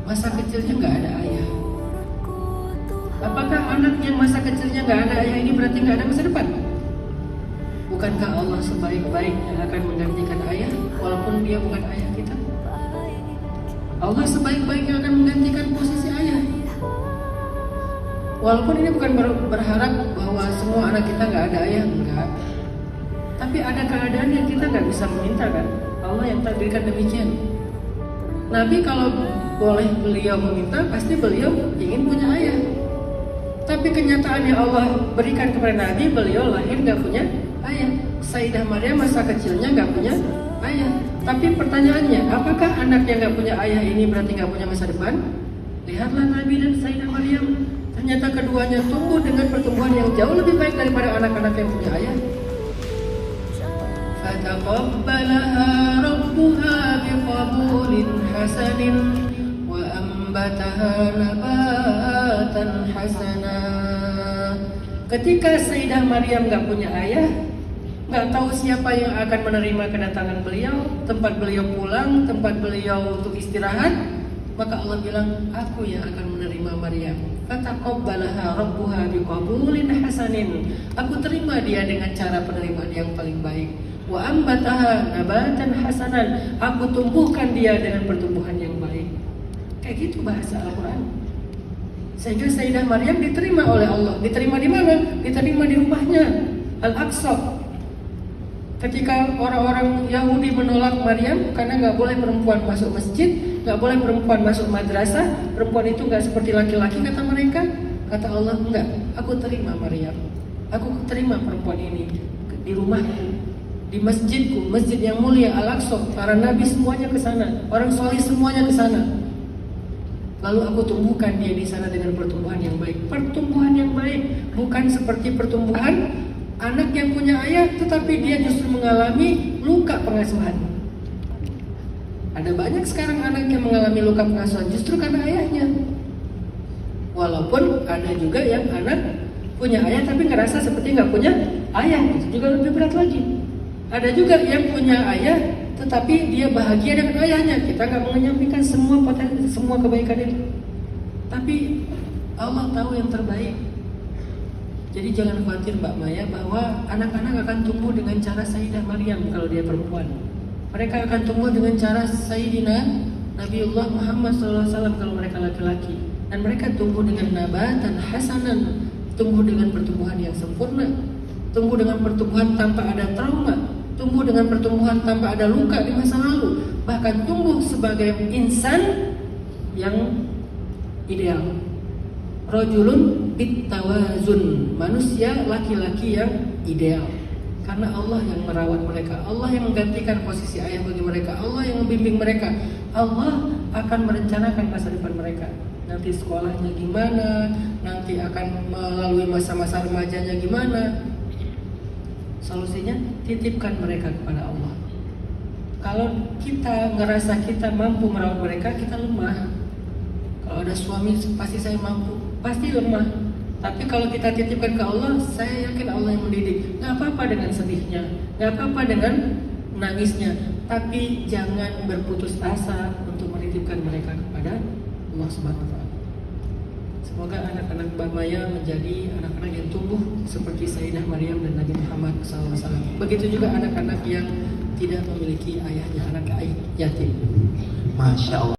masa kecilnya nggak ada ayah. Apakah anak yang masa kecilnya nggak ada ayah ini berarti nggak ada masa depan? Bukankah Allah sebaik-baiknya akan menggantikan ayah walaupun dia bukan ayah kita? Allah sebaik-baiknya akan menggantikan posisi ayah. Walaupun ini bukan berharap bahwa semua anak kita nggak ada ayah, enggak. Tapi ada keadaan yang kita nggak bisa meminta kan? Allah yang takdirkan demikian. Nabi kalau boleh beliau meminta, pasti beliau ingin punya ayah. Tapi kenyataan yang Allah berikan kepada Nabi, beliau lahir nggak punya ayah. Sayyidah Maryam masa kecilnya nggak punya ayah. Tapi pertanyaannya, apakah anak yang nggak punya ayah ini berarti nggak punya masa depan? Lihatlah Nabi dan Sayyidah Maryam. Ternyata keduanya tumbuh dengan pertumbuhan yang jauh lebih baik daripada anak-anak yang punya ayah. Fataqabbalaha rabbuha biqabulin hasanin wa ambataha nabatan hasana. Ketika Sayyidah Maryam nggak punya ayah, nggak tahu siapa yang akan menerima kedatangan beliau, tempat beliau pulang, tempat beliau untuk istirahat, maka Allah bilang, aku yang akan menerima Maryam. Fataqabbalaha rabbuha biqabulin hasanin. Aku terima dia dengan cara penerimaan yang paling baik. Wa ambataha nabatan hasanan. Aku tumbuhkan dia dengan pertumbuhan yang baik. Kayak gitu bahasa Al-Quran. Sehingga Sayyidah Maryam diterima oleh Allah. Diterima di mana? Diterima di rumahnya, Al-Aqsa. Ketika orang-orang Yahudi menolak Maryam karena nggak boleh perempuan masuk masjid, nggak boleh perempuan masuk madrasah, perempuan itu nggak seperti laki-laki kata mereka. Kata Allah, enggak, aku terima Maryam, aku terima perempuan ini di rumahku, di masjidku, masjid yang mulia Al-Aqsa. Para nabi semuanya ke sana, orang soleh semuanya ke sana. Lalu aku tumbuhkan dia di sana dengan pertumbuhan yang baik. Pertumbuhan yang baik bukan seperti pertumbuhan anak yang punya ayah, tetapi dia justru mengalami luka pengasuhan. Ada banyak sekarang anak yang mengalami luka pengasuhan justru karena ayahnya. Walaupun ada juga yang anak punya ayah tapi ngerasa seperti nggak punya ayah, itu juga lebih berat lagi. Ada juga yang punya ayah tetapi dia bahagia dengan ayahnya. Kita nggak menyampaikan semua potensi, semua kebaikan itu. Tapi Allah tahu yang terbaik. Jadi jangan khawatir Mbak Maya bahwa anak-anak akan tumbuh dengan cara Sayyidah Maryam kalau dia perempuan. Mereka akan tumbuh dengan cara Sayyidina Nabiullah Muhammad SAW kalau mereka laki-laki. Dan mereka tumbuh dengan nabatan hasanan, tumbuh dengan pertumbuhan yang sempurna, tumbuh dengan pertumbuhan tanpa ada trauma, tumbuh dengan pertumbuhan tanpa ada luka di masa lalu, bahkan tumbuh sebagai insan yang ideal. Rajulun bitawazun, manusia laki-laki yang ideal. Karena Allah yang merawat mereka, Allah yang menggantikan posisi ayah bagi mereka, Allah yang membimbing mereka. Allah akan merencanakan masa depan mereka. Nanti sekolahnya gimana, nanti akan melalui masa-masa remajanya gimana. Solusinya titipkan mereka kepada Allah. Kalau kita ngerasa kita mampu merawat mereka, kita lemah. Kalau ada suami pasti saya mampu, pasti lemah. Tapi kalau kita titipkan ke Allah, saya yakin Allah yang mendidik. Gak apa-apa dengan sedihnya, gak apa-apa dengan nangisnya, tapi jangan berputus asa untuk menitipkan mereka kepada Allah Subhanahu wa Ta'ala. Semoga anak-anak Mbak Maya menjadi anak-anak yang tumbuh seperti Sayyidah Maryam dan Nabi Muhammad SAW. Begitu juga anak-anak yang tidak memiliki ayahnya, anak yatim. Masya Allah.